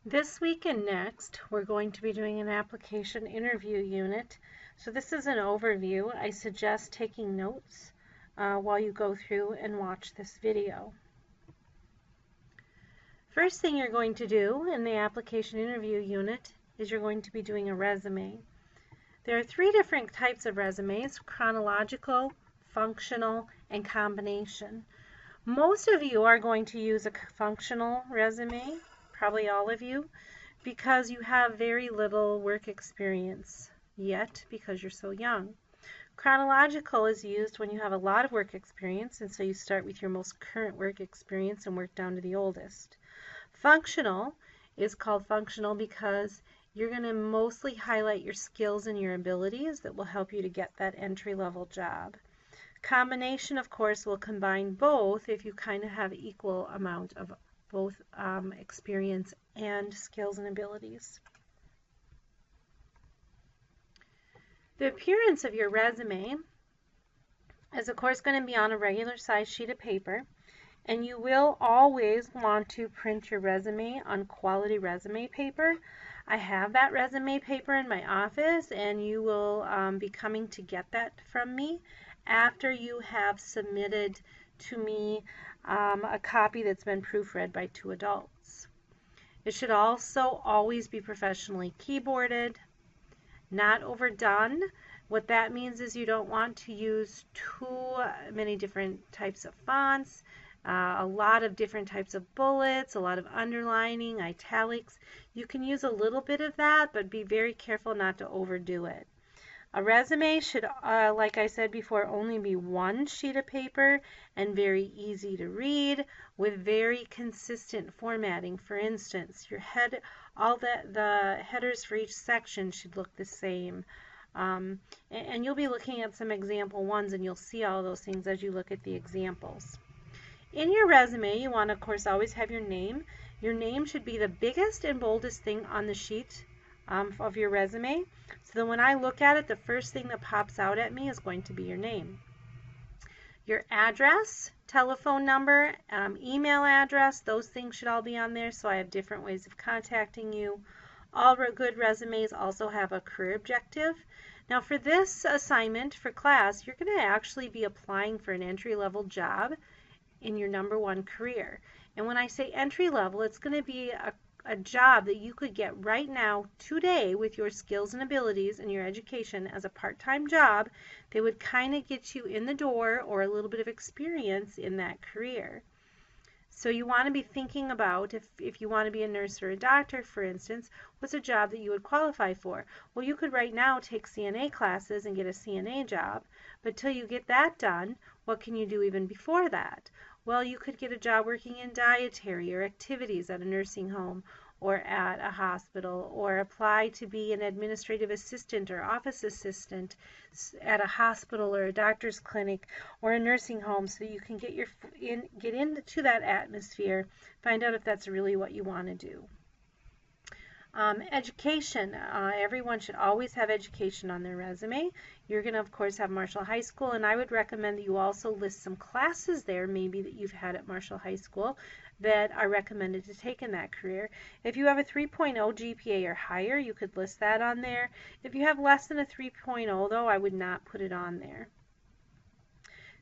This week and next, we're going to be doing an application interview unit. So this is an overview. I suggest taking notes while you go through and watch this video. First thing you're going to do in the application interview unit is you're going to be doing a resume. There are three different types of resumes: chronological, functional, and combination. Most of you are going to use a functional resume, probably all of you, because you have very little work experience yet because you're so young. Chronological is used when you have a lot of work experience, and so you start with your most current work experience and work down to the oldest. Functional is called functional because you're going to mostly highlight your skills and your abilities that will help you to get that entry-level job. Combination, of course, will combine both if you kind of have equal amount of both experience and skills and abilities. The appearance of your resume is, of course, going to be on a regular size sheet of paper, and you will always want to print your resume on quality resume paper. I have that resume paper in my office, and you will be coming to get that from me after you have submitted to me a copy that's been proofread by 2 adults. It should also always be professionally keyboarded, not overdone. What that means is you don't want to use too many different types of fonts, a lot of different types of bullets, a lot of underlining, italics. You can use a little bit of that, but be very careful not to overdo it. A resume should, like I said before, only be one sheet of paper and very easy to read with very consistent formatting. For instance, your head, the headers for each section should look the same. And you'll be looking at some example ones, and you'll see all those things as you look at the examples. In your resume, you want to, of course, always have your name. Your name should be the biggest and boldest thing on the sheet of your resume, so that when I look at it, the first thing that pops out at me is going to be your name. Your address, telephone number, email address, those things should all be on there, so I have different ways of contacting you. All good resumes also have a career objective. Now for this assignment for class, you're going to actually be applying for an entry-level job in your #1 career. And when I say entry level, it's going to be a job that you could get right now, today, with your skills and abilities and your education as a part-time job that would kind of get you in the door or a little bit of experience in that career. So you want to be thinking about, if you want to be a nurse or a doctor, for instance, what's a job that you would qualify for? Well, you could right now take CNA classes and get a CNA job, but till you get that done, what can you do even before that? Well, you could get a job working in dietary or activities at a nursing home or at a hospital, or apply to be an administrative assistant or office assistant at a hospital or a doctor's clinic or a nursing home, so you can get into that atmosphere, find out if that's really what you want to do. Education. Everyone should always have education on their resume. You're going to, of course, have Marshall High School, and I would recommend that you also list some classes there, maybe that you've had at Marshall High School, that are recommended to take in that career. If you have a 3.0 GPA or higher, you could list that on there. If you have less than a 3.0, though, I would not put it on there.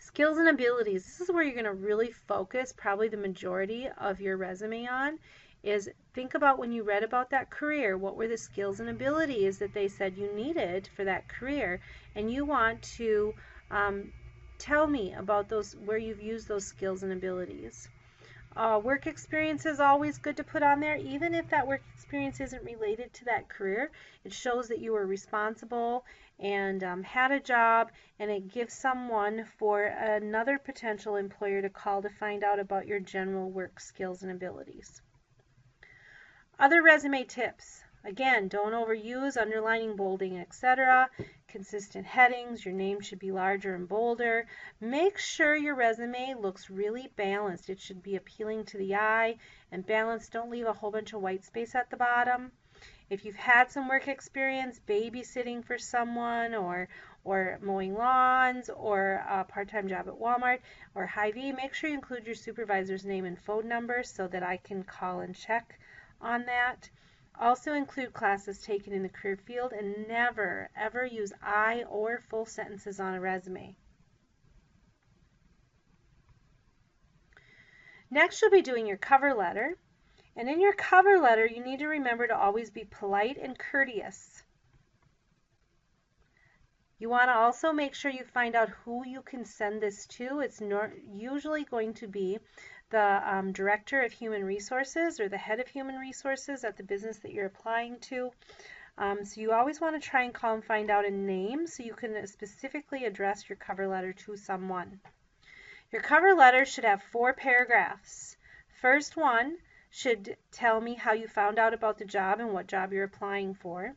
Skills and abilities. This is where you're going to really focus probably the majority of your resume on. Is think about when you read about that career, what were the skills and abilities that they said you needed for that career, and you want to tell me about those, where you've used those skills and abilities. Work experience is always good to put on there, even if that work experience isn't related to that career. It shows that you were responsible and had a job, and it gives someone for another potential employer to call to find out about your general work skills and abilities. Other resume tips. Again, don't overuse underlining, bolding, etc. Consistent headings. Your name should be larger and bolder. Make sure your resume looks really balanced. It should be appealing to the eye and balanced. Don't leave a whole bunch of white space at the bottom. If you've had some work experience babysitting for someone, or mowing lawns, or a part-time job at Walmart or Hy-Vee, make sure you include your supervisor's name and phone number so that I can call and check on that. Also include classes taken in the career field, and never, ever use I or full sentences on a resume. Next, you'll be doing your cover letter. And in your cover letter, you need to remember to always be polite and courteous. You want to also make sure you find out who you can send this to. It's usually going to be the director of human resources or the head of human resources at the business that you're applying to. So you always want to try and call and find out a name so you can specifically address your cover letter to someone. Your cover letter should have 4 paragraphs. First one should tell me how you found out about the job and what job you're applying for.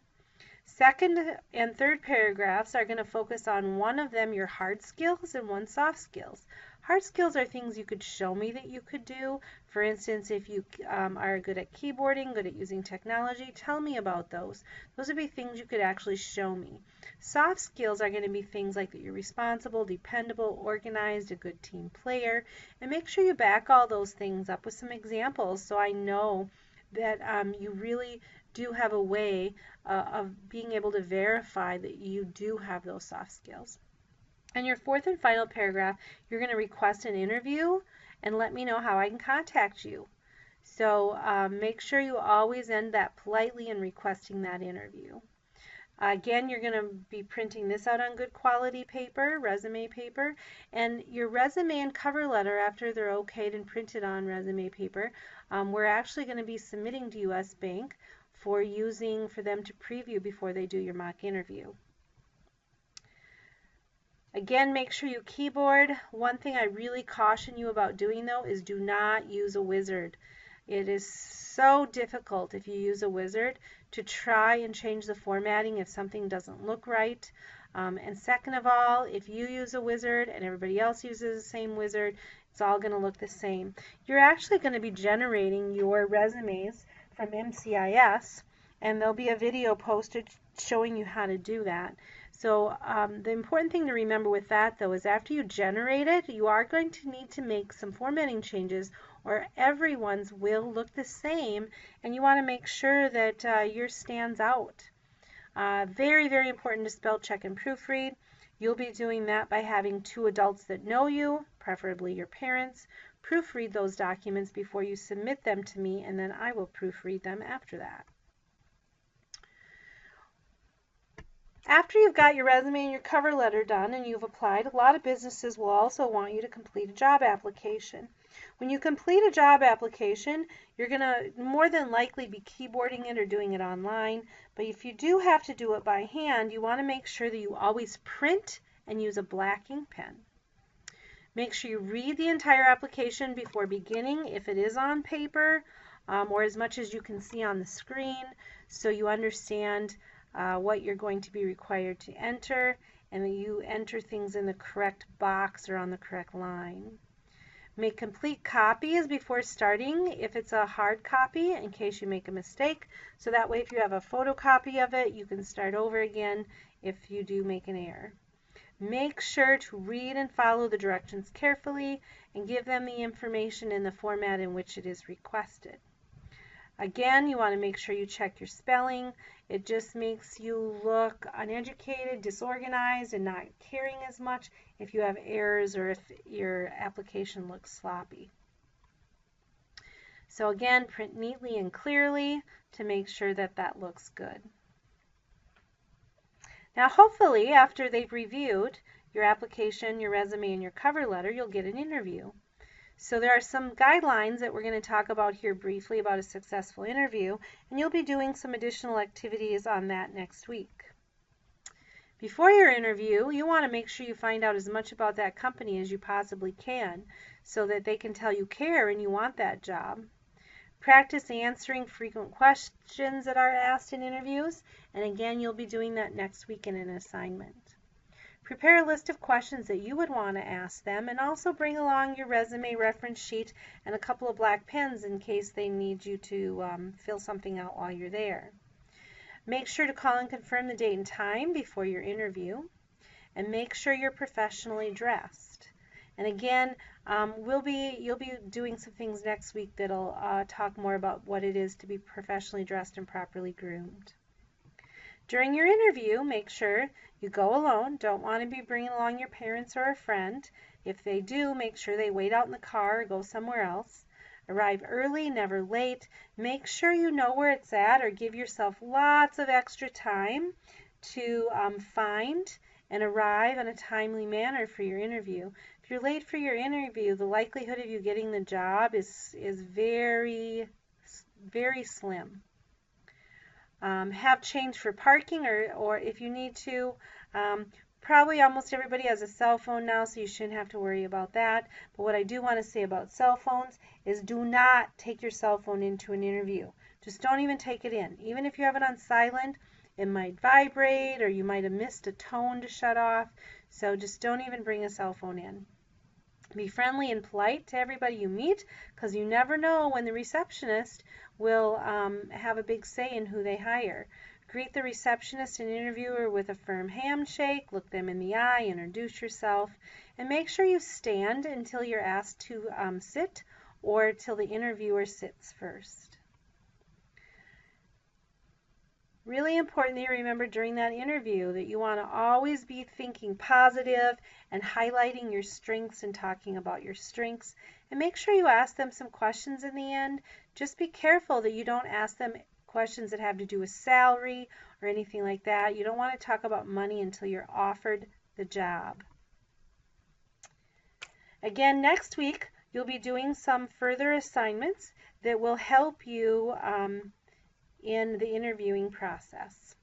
Second and third paragraphs are going to focus on one of them, your hard skills, and one soft skills. Hard skills are things you could show me that you could do. For instance, if you are good at keyboarding, good at using technology, tell me about those. Those would be things you could actually show me. Soft skills are going to be things like that you're responsible, dependable, organized, a good team player, and make sure you back all those things up with some examples so I know that you really do have a way of being able to verify that you do have those soft skills. In your fourth and final paragraph, you're going to request an interview and let me know how I can contact you. So make sure you always end that politely in requesting that interview. Again, you're going to be printing this out on good quality paper, resume paper, and your resume and cover letter, after they're okayed and printed on resume paper, we're actually going to be submitting to US Bank for them to preview before they do your mock interview. Again, make sure you keyboard. One thing I really caution you about doing though is do not use a wizard. It is so difficult if you use a wizard to try and change the formatting if something doesn't look right. And second of all, if you use a wizard and everybody else uses the same wizard, it's all going to look the same. You're actually going to be generating your resumes from MCIS, and there'll be a video posted showing you how to do that. So the important thing to remember with that though is after you generate it, you are going to need to make some formatting changes or everyone's will look the same, and you want to make sure that yours stands out. Very, very important to spell check and proofread. You'll be doing that by having 2 adults that know you, preferably your parents, proofread those documents before you submit them to me, and then I will proofread them after that. After you've got your resume and your cover letter done and you've applied, a lot of businesses will also want you to complete a job application. When you complete a job application, you're going to more than likely be keyboarding it or doing it online, but if you do have to do it by hand, you want to make sure that you always print and use a black ink pen. Make sure you read the entire application before beginning if it is on paper, or as much as you can see on the screen, so you understand what you're going to be required to enter, and that you enter things in the correct box or on the correct line. Make complete copies before starting if it's a hard copy in case you make a mistake, so that way if you have a photocopy of it you can start over again if you do make an error. Make sure to read and follow the directions carefully and give them the information in the format in which it is requested. Again, you want to make sure you check your spelling. It just makes you look uneducated, disorganized, and not caring as much if you have errors or if your application looks sloppy. So again, print neatly and clearly to make sure that that looks good. Now hopefully after they've reviewed your application, your resume, and your cover letter, you'll get an interview. So there are some guidelines that we're going to talk about here briefly about a successful interview, and you'll be doing some additional activities on that next week. Before your interview, you want to make sure you find out as much about that company as you possibly can so that they can tell you care and you want that job. Practice answering frequent questions that are asked in interviews, and again, you'll be doing that next week in an assignment. Prepare a list of questions that you would want to ask them, and also bring along your resume reference sheet and a couple of black pens in case they need you to fill something out while you're there. Make sure to call and confirm the date and time before your interview, and make sure you're professionally dressed. And again, you'll be doing some things next week that'll talk more about what it is to be professionally dressed and properly groomed. During your interview, make sure you go alone. Don't want to be bringing along your parents or a friend. If they do, make sure they wait out in the car or go somewhere else. Arrive early, never late. Make sure you know where it's at, or give yourself lots of extra time to find and arrive in a timely manner for your interview. If you're late for your interview, the likelihood of you getting the job is very, very slim. Have change for parking, or if you need to. Probably almost everybody has a cell phone now, so you shouldn't have to worry about that. But what I do want to say about cell phones is do not take your cell phone into an interview. Just don't even take it in. Even if you have it on silent, it might vibrate, or you might have missed a tone to shut off. So just don't even bring a cell phone in. Be friendly and polite to everybody you meet, because you never know when the receptionist will have a big say in who they hire. Greet the receptionist and interviewer with a firm handshake, look them in the eye, introduce yourself, and make sure you stand until you're asked to sit, or till the interviewer sits first. Really important that you remember during that interview that you want to always be thinking positive and highlighting your strengths and talking about your strengths. And make sure you ask them some questions in the end. Just be careful that you don't ask them questions that have to do with salary or anything like that. You don't want to talk about money until you're offered the job. Again, next week you'll be doing some further assignments that will help you in the interviewing process.